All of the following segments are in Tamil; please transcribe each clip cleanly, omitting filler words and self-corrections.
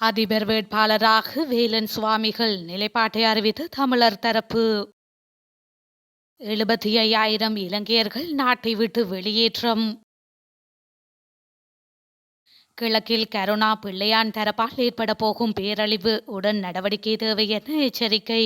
அதிபர் வேட்பாளராக வேலன் சுவாமிகள் நிலைப்பாட்டை அறிவித்து தமிழர் தரப்பு. 75,000 இலங்கையர்கள் நாட்டை விட்டு வெளியேற்றம். கிழக்கில் கருணா பிள்ளையான் தரப்பால் ஏற்பட போகும் பேரழிவு உடன் நடவடிக்கை தேவை என எச்சரிக்கை.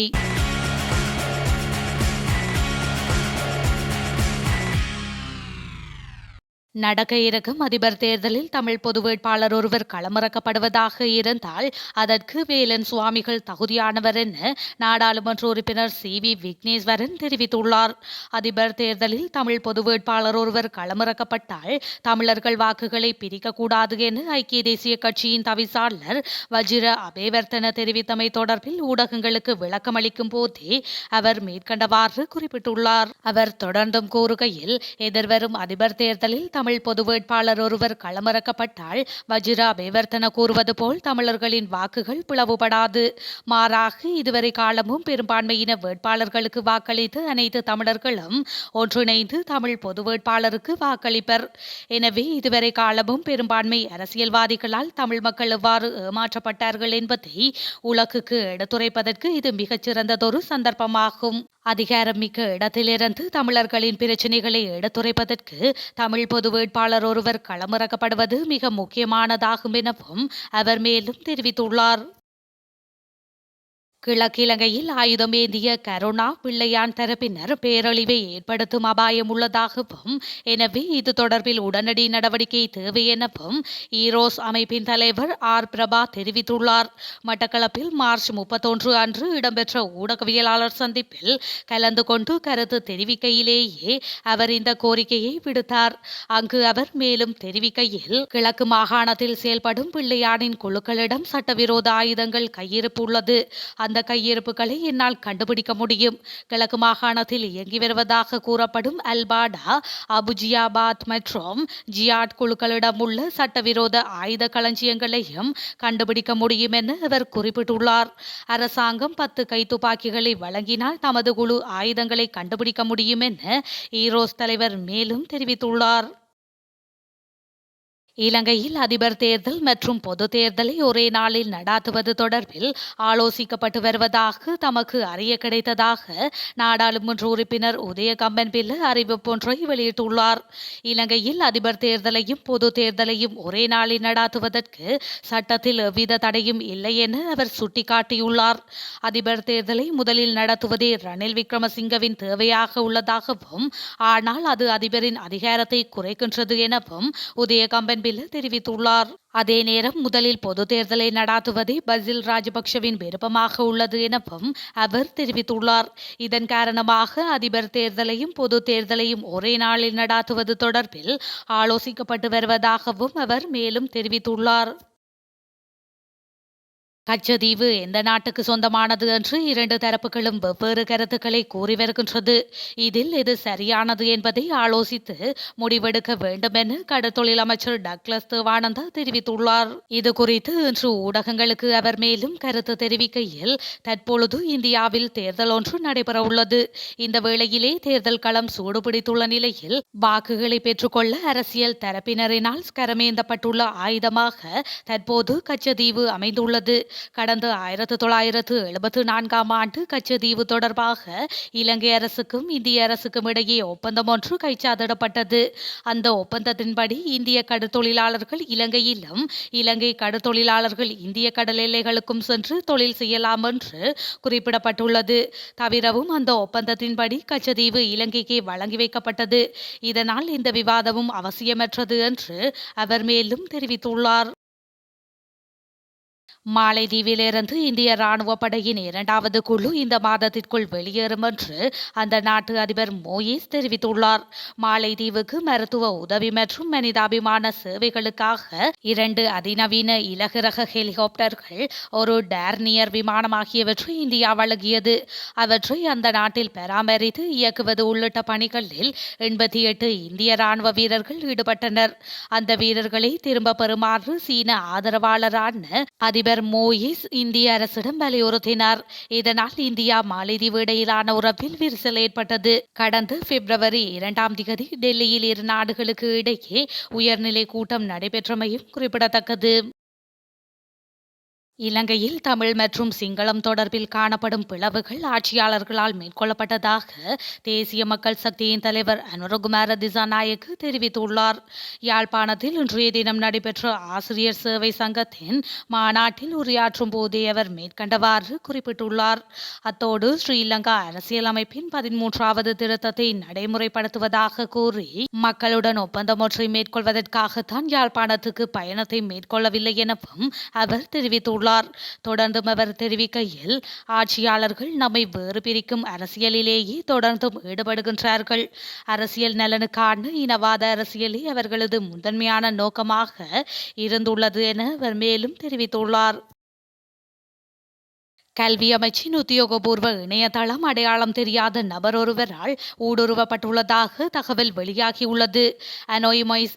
நடக்க இருக்கும் அதிபர் தேர்தலில் தமிழ் பொது வேட்பாளர் ஒருவர் களமிறக்கப்படுவதாக இருந்தால் அதற்கு வேலன் சுவாமிகள் தகுதியானவர் என நாடாளுமன்ற உறுப்பினர் சி.வி. விக்னேஸ்வரன் தெரிவித்துள்ளார். அதிபர் தேர்தலில் தமிழ் பொது வேட்பாளர் ஒருவர் களமிறக்கப்பட்டால் தமிழர்கள் வாக்குகளை பிரிக்கக்கூடாது என ஐக்கிய தேசிய கட்சியின் தவிசாளர் வஜிர அபேவர்த்தன தெரிவித்தமை தொடர்பில் ஊடகங்களுக்கு விளக்கமளிக்கும் போதே அவர் மேற்கண்டவாறு குறிப்பிட்டுள்ளார். அவர் தொடர்ந்தும் கூறுகையில், எதிர்வரும் அதிபர் தேர்தலில் தமிழ் பொது வேட்பாளர் ஒருவர் களமிறக்கப்பட்டால் வஜிர அபேவர்த்தன கூறுவது போல் தமிழர்களின் வாக்குகள் பிளவுபடாது. மாறாக இதுவரை காலமும் பெரும்பான்மையின வேட்பாளர்களுக்கு வாக்களித்து அனைத்து தமிழர்களும் ஒன்றிணைந்து தமிழ் பொது வேட்பாளருக்கு வாக்களிப்பர். எனவே இதுவரை காலமும் பெரும்பான்மை அரசியல்வாதிகளால் தமிழ் மக்கள் எவ்வாறு ஏமாற்றப்பட்டார்கள் என்பதை உலகுக்கு எடுத்துரைப்பதற்கு இது மிகச்சிறந்ததொரு சந்தர்ப்பமாகும். அதிகாரமிக்க இடத்திலிருந்து தமிழர்களின் பிரச்சினைகளை எடுத்துரைப்பதற்கு தமிழ் பொது வேட்பாளர் ஒருவர் களமிறக்கப்படுவது மிக முக்கியமானதாகும் எனவும் அவர் மேலும் தெரிவித்துள்ளார். கிழக்கிலங்கையில் ஆயுதம் ஏந்திய கருணா பிள்ளையான் தரப்பினர் பேரழிவை ஏற்படுத்தும் அபாயம் உள்ளதாகவும், எனவே இது தொடர்பில் உடனடி நடவடிக்கை தேவை எனவும் ஈரோஸ் அமைப்பின் தலைவர் ஆர். பிரபா தெரிவித்துள்ளார். மட்டக்களப்பில் மார்ச் 31 அன்று இடம்பெற்ற ஊடகவியலாளர் சந்திப்பில் கலந்து கொண்டு கருத்து தெரிவிக்கையிலேயே அவர் இந்த கோரிக்கையை விடுத்தார். அங்கு அவர் மேலும் தெரிவிக்கையில், கிழக்கு மாகாணத்தில் செயல்படும் பிள்ளையானின் குழுக்களிடம் சட்டவிரோத ஆயுதங்கள் கையிருப்பு உள்ளது. அந்த கையிருப்புகளை என்னால் கண்டுபிடிக்க முடியும். கிழக்கு மாகாணத்தில் இயங்கி வருவதாக கூறப்படும் அல்பாடா, அபுஜியாபாத் மற்றும் ஜியாட் குழுக்களிடம் உள்ள சட்டவிரோத ஆயுத களஞ்சியங்களையும் கண்டுபிடிக்க முடியும் என அவர் குறிப்பிட்டுள்ளார். அரசாங்கம் 10 கைத்துப்பாக்கிகளை வழங்கினால் தமது குழு ஆயுதங்களை கண்டுபிடிக்க முடியும் என ஈரோஸ் தலைவர் மேலும் தெரிவித்துள்ளார். இலங்கையில் அதிபர் தேர்தல் மற்றும் பொது தேர்தலை ஒரே நாளில் நடாத்துவது தொடர்பில் ஆலோசிக்கப்பட்டு வருவதாக தமக்கு அறிய கிடைத்ததாக நாடாளுமன்ற உறுப்பினர் உதய கம்பன்பில அறிவிப்பொன்றை வெளியிட்டுள்ளார். இலங்கையில் அதிபர் தேர்தலையும் பொது தேர்தலையும் ஒரே நாளில் நடாத்துவதற்கு சட்டத்தில் எவ்வித தடையும் இல்லை என அவர் சுட்டிக்காட்டியுள்ளார். அதிபர் தேர்தலை முதலில் நடத்துவதே ரணில் விக்ரமசிங்கவின் தேவையாக உள்ளதாகவும், ஆனால் அது அதிபரின் அதிகாரத்தை குறைக்கின்றது எனவும் உதய கம்பன்பில தெரிவித்துள்ளார். அதே நேரம் முதலில் பொது தேர்தலை நடாத்துவதே பசில் ராஜபக்ஷவின் விருப்பமாக உள்ளது எனவும் அவர் தெரிவித்துள்ளார். இதன் காரணமாக அதிபர் தேர்தலையும் பொது தேர்தலையும் ஒரே நாளில் நடாத்துவது தொடர்பில் ஆலோசிக்கப்பட்டு வருவதாகவும் அவர் மேலும் தெரிவித்துள்ளார். கச்சதீவு எந்த நாட்டுக்கு சொந்தமானது என்று இரண்டு தரப்புகளும் வெவ்வேறு கருத்துக்களை கூறி வருகின்றது. இதில் எது சரியானது என்பதை ஆலோசித்து முடிவெடுக்க வேண்டும் என கடற்தொழில் அமைச்சர் டக்ளஸ் தேவானந்தா தெரிவித்துள்ளார். இது குறித்து இன்று ஊடகங்களுக்கு அவர் மேலும் கருத்து தெரிவிக்கையில், தற்பொழுது இந்தியாவில் தேர்தல் ஒன்று நடைபெறவுள்ளது. இந்த வேளையிலே தேர்தல் களம் சூடுபிடித்துள்ள நிலையில் வாக்குகளை பெற்றுக்கொள்ள அரசியல் தரப்பினரினால் கரமேந்தப்பட்டுள்ள ஆயுதமாக தற்போது கச்சதீவு அமைந்துள்ளது. கடந்த 1974ஆம் ஆண்டு கச்சதீவு தொடர்பாக இலங்கை அரசுக்கும் இந்திய அரசுக்கும் இடையே ஒப்பந்தம் ஒன்று கைச்சாதிடப்பட்டது. அந்த ஒப்பந்தத்தின்படி இந்திய கடற்தொழிலாளர்கள் இலங்கையிலும், இலங்கை கடற்தொழிலாளர்கள் இந்திய கடல் எல்லைகளுக்கும் சென்று தொழில் செய்யலாம் என்று குறிப்பிடப்பட்டுள்ளது. தவிரவும் அந்த ஒப்பந்தத்தின்படி கச்சதீவு இலங்கைக்கு வழங்கி வைக்கப்பட்டது. இதனால் இந்த விவாதமும் அவசியமற்றது என்று அவர் மேலும் தெரிவித்துள்ளார். மாலைதீவிலிருந்து இந்திய ராணுவ படையின் 2வது குழு இந்த மாதத்திற்குள் வெளியேறும் என்று அந்த நாட்டு அதிபர் மோயிஸ் தெரிவித்துள்ளார். மாலைதீவுக்கு மருத்துவ உதவி மற்றும் மனிதாபிமான சேவைகளுக்காக 2 அதிநவீன இலகுரக ஹெலிகாப்டர்கள், ஒரு டேர்னியர் விமானம் ஆகியவற்றை இந்தியா வழங்கியது. அவற்றை அந்த நாட்டில் பராமரித்து இயக்குவது உள்ளிட்ட பணிகளில் 88 இந்திய ராணுவ வீரர்கள் ஈடுபட்டனர். அந்த வீரர்களை திரும்ப பெறுமாறு சீன ஆதரவாளரான அதிபர் மோயிஸ் இந்திய அரசிடம் வலியுறுத்தினார். இதனால் இந்தியா மாலைதீவு இடையிலான உறவில் விரிசல் ஏற்பட்டது. கடந்த பிப்ரவரி 2ஆம் தேதி டெல்லியில் இரு நாடுகளுக்கு இடையே உயர்நிலை கூட்டம் நடைபெற்றமையும் குறிப்பிடத்தக்கது. இலங்கையில் தமிழ் மற்றும் சிங்களம் தொடர்பில் காணப்படும் பிளவுகள் ஆட்சியாளர்களால் மேற்கொள்ளப்பட்டதாக தேசிய மக்கள் சக்தியின் தலைவர் அனுரகுமார திசாநாயக்கு தெரிவித்துள்ளார். யாழ்ப்பாணத்தில் இன்றைய தினம் நடைபெற்ற ஆசிரியர் சேவை சங்கத்தின் மாநாட்டில் உரையாற்றும் போதே அவர் மேற்கண்டவாறு குறிப்பிட்டுள்ளார். அத்தோடு ஸ்ரீலங்கா அரசியலமைப்பின் 13வது திருத்தத்தை நடைமுறைப்படுத்துவதாக கூறி மக்களுடன் ஒப்பந்தம் ஒன்றை மேற்கொள்வதற்காகத்தான் யாழ்ப்பாணத்துக்கு பயணத்தை மேற்கொள்ளவில்லை எனவும் அவர் தெரிவித்துள்ளார். தொடர்ந்தும் அவர் தெரிவிக்கையில், ஆட்சியாளர்கள் நம்மை வேறு பிரிக்கும் அரசியலிலேயே தொடர்ந்தும் ஈடுபடுகின்றார்கள். அரசியல் நலனுக்கான இனவாத அரசியலே அவர்களது முதன்மையான நோக்கமாக இருந்துள்ளது என அவர் மேலும் தெரிவித்துள்ளார். கல்வி அமைச்சின் உத்தியோகபூர்வ இணையதளம் அடையாளம் தெரியாத நபர் ஒருவரால் ஊடுருவப்பட்டுள்ளதாக தகவல் வெளியாகியுள்ளது. அனோய்மைஸ்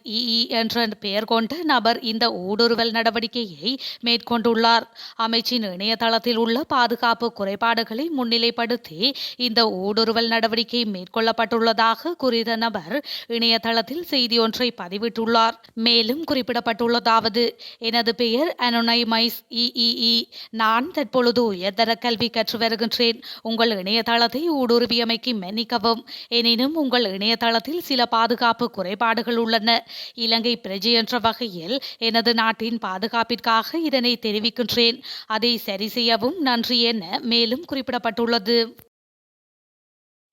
என்ற பெயர் கொண்ட நபர் இந்த ஊடுருவல் நடவடிக்கையை மேற்கொண்டுள்ளார். அமைச்சின் இணையதளத்தில் உள்ள பாதுகாப்பு குறைபாடுகளை முன்னிலைப்படுத்தி இந்த ஊடுருவல் நடவடிக்கை மேற்கொள்ளப்பட்டுள்ளதாக குறித்த நபர் இணையதளத்தில் செய்தி ஒன்றை பதிவிட்டுள்ளார். மேலும் குறிப்பிடப்பட்டுள்ளதாவது: எனது பெயர் அனோனைமைஸ் நான் தற்பொழுது உயர்தர கல்வி கற்று வருகின்றேன். உங்கள் இணையதளத்தை ஊடுருவியமைக்கு மன்னிக்கவும். எனினும் உங்கள் இணையதளத்தில் சில பாதுகாப்பு குறைபாடுகள் உள்ளன. இலங்கை பிரஜை என்ற வகையில் எனது நாட்டின் பாதுகாப்பிற்காக இதனை தெரிவிக்கின்றேன். அதை சரி செய்யவும் நன்றி என மேலும் குறிப்பிடப்பட்டுள்ளது.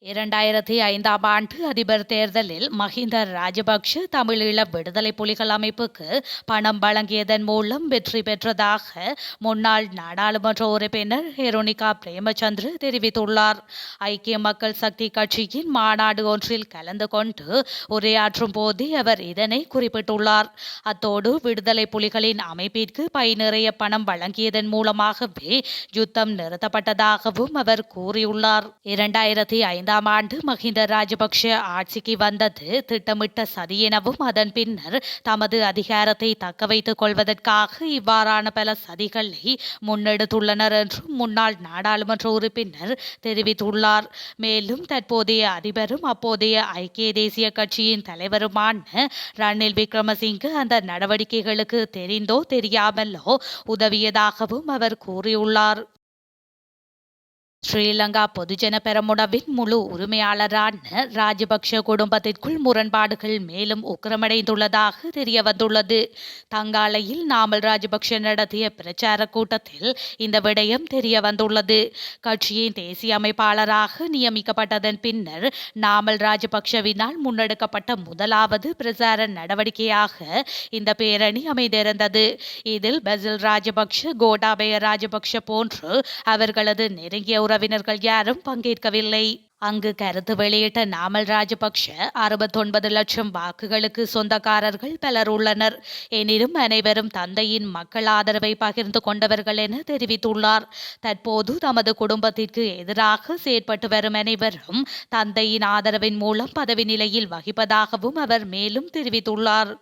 2005ஆம் ஆண்டு அதிபர் தேர்தலில் மஹிந்த ராஜபக்ஷ தமிழீழ விடுதலை புலிகள் அமைப்புக்கு பணம் வழங்கியதன் மூலம் வெற்றி பெற்றதாக முன்னாள் நாடாளுமன்ற உறுப்பினர் ஹெரோனிகா பிரேமச்சந்திர தெரிவித்துள்ளார். ஐக்கிய மக்கள் சக்தி கட்சியின் மாநாடு ஒன்றில் கலந்து கொண்டு உரையாற்றும் போதே அவர் இதனை குறிப்பிட்டுள்ளார். அத்தோடு விடுதலை புலிகளின் அமைப்பிற்கு பை நிறைய பணம் வழங்கியதன் மூலமாகவே யுத்தம் நிறுத்தப்பட்டதாகவும் அவர் கூறியுள்ளார். 2005ஆம் ஆண்டு மஹிந்த ராஜபக்ஷ ஆட்சிக்கு வந்தது திட்டமிட்ட சதி எனவும் அதன் பின்னர் தமது அதிகாரத்தை தக்க வைத்துக் கொள்வதற்காக இவ்வாறான பல சதிகளை முன்னெடுத்துள்ளனர் என்றும் முன்னாள் நாடாளுமன்ற உறுப்பினர் தெரிவித்துள்ளார். மேலும் தற்போதைய அதிபரும் அப்போதைய ஐக்கிய தேசிய கட்சியின் தலைவருமான ரணில் விக்ரமசிங்கே அந்த நடவடிக்கைகளுக்கு தெரிந்தோ தெரியாமலோ உதவியதாகவும் அவர் கூறியுள்ளார். ஸ்ரீலங்கா பொதுஜன பெரமுனவின் முழு உரிமையாளரான ராஜபக்ஷ குடும்பத்திற்குள் முரண்பாடுகள் மேலும் உக்கிரமடைந்துள்ளதாக தெரியவந்துள்ளது. தங்காலையில் நாமல் ராஜபக்ஷ நடத்திய பிரச்சார கூட்டத்தில் இந்த விடயம் தெரியவந்துள்ளது. கட்சியின் தேசிய அமைப்பாளராக நியமிக்கப்பட்டதன் பின்னர் நாமல் ராஜபக்ஷவினால் முன்னெடுக்கப்பட்ட முதலாவது பிரச்சார நடவடிக்கையாக இந்த பேரணி அமைந்திருந்தது. இதில் பசில் ராஜபக்ஷ, கோட்டாபய ராஜபக்ஷ போன்று அவர்களது நெருங்கிய உறவினர்கள் யாரும் பங்கேற்கவில்லை. அங்கு கருத்து வெளியிட்ட நாமல் ராஜபக்ஷ 69 லட்சம் வாக்குகளுக்கு சொந்தக்காரர்கள் பலர் உள்ளனர். எனினும் அனைவரும் தந்தையின் மக்கள் ஆதரவை பகிர்ந்து கொண்டவர்கள் என தெரிவித்துள்ளார். தற்போது தமது குடும்பத்திற்கு எதிராக செயற்பட்டு வரும் அனைவரும் தந்தையின் ஆதரவின் மூலம் பதவி நிலையில் வகிப்பதாகவும் அவர் மேலும் தெரிவித்துள்ளார்.